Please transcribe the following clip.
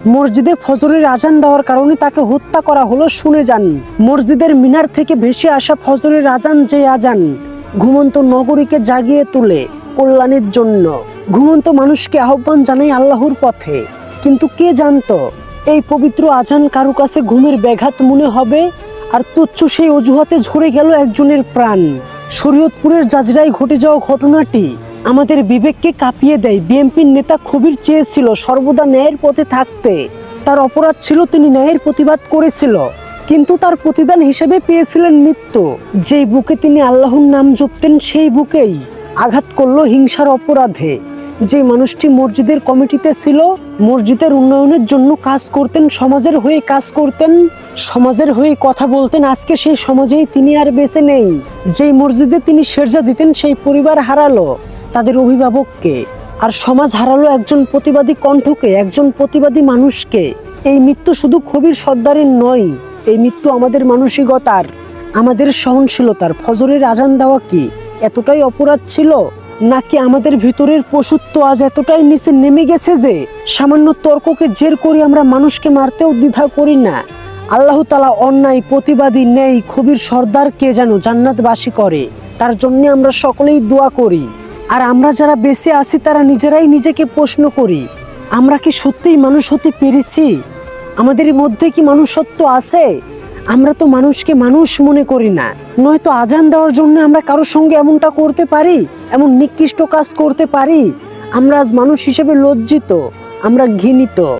মসজিদে ফজরের আজান দেওয়ার কারণে তাকে হত্যা করা হলো। শুনে যান, মসজিদের মিনার থেকে ভেসে আসা ফজরের আজান, যে আজান ঘুমন্ত নগরীকে জাগিয়ে তোলে কল্যাণের জন্য, ঘুমন্ত মানুষকে আহ্বান জানায় আল্লাহর পথে। কিন্তু কে জানতো এই পবিত্র আজান কারো কাছে ঘুমের ব্যাঘাত মনে হবে, আর তুচ্ছ সেই অজুহাতে ঝরে গেল একজনের প্রাণ। শরীয়তপুরের জাজরায় ঘটে যাওয়া ঘটনাটি আমাদের বিবেককে কাঁপিয়ে দেয়। বিএনপির নেতা খবির চেয়েছিল সর্বদা ন্যায়ের পথে থাকতে। তার অপরাধ ছিল তিনি ন্যায়ের প্রতিবাদ করেছিল, কিন্তু তার প্রতিদান হিসেবে পেয়েছিলেন মৃত্যু। যেই বুকে তিনি আল্লাহর নাম জপতেন সেই বুকেই আঘাত করলো হিংসার অপরাধে। যে মানুষটি মসজিদের কমিটিতে ছিল, মসজিদের উন্নয়নের জন্য কাজ করতেন, সমাজের হয়ে কাজ করতেন, সমাজের হয়ে কথা বলতেন, আজকে সেই সমাজেই তিনি আর বেঁচে নেই। যেই মসজিদে তিনি সেজদা দিতেন সেই পরিবার হারালো তাদের অভিভাবককে, আর সমাজ হারালো একজন প্রতিবাদী কণ্ঠকে, একজন প্রতিবাদী মানুষকে। এই মৃত্যু শুধু খবির সর্দারের নয়, এই মৃত্যু আমাদের মানসিকতার, আমাদের সহনশীলতার। ফজরের আজান দেওয়া কি এতটাই অপরাধ ছিল, নাকি আমাদের ভিতরের পশুত্ব আজ এতটাই নিচে নেমে গেছে যে সামান্য তর্ককে জের করে আমরা মানুষকে মারতেও দ্বিধা করি না? আল্লাহ তাআলা অন্যায় প্রতিবাদী নেই খবির সর্দারকে যেন জান্নাতবাসী করে, তার জন্য আমরা সকলেই দোয়া করি। আর আমরা যারা বেঁচে আছি তারা নিজেরাই নিজেকে প্রশ্ন করি, আমরা কি সত্যিই মানুষ হতে পেরেছি? আমাদের মধ্যে কি মানুষত্ব আছে? আমরা তো মানুষকে মানুষ মনে করি না। নয়তো আজান দেওয়ার জন্য আমরা কারোর সঙ্গে এমনটা করতে পারি, এমন নিকৃষ্ট কাজ করতে পারি? আমরা আজ মানুষ হিসেবে লজ্জিত, আমরা ঘৃণিত।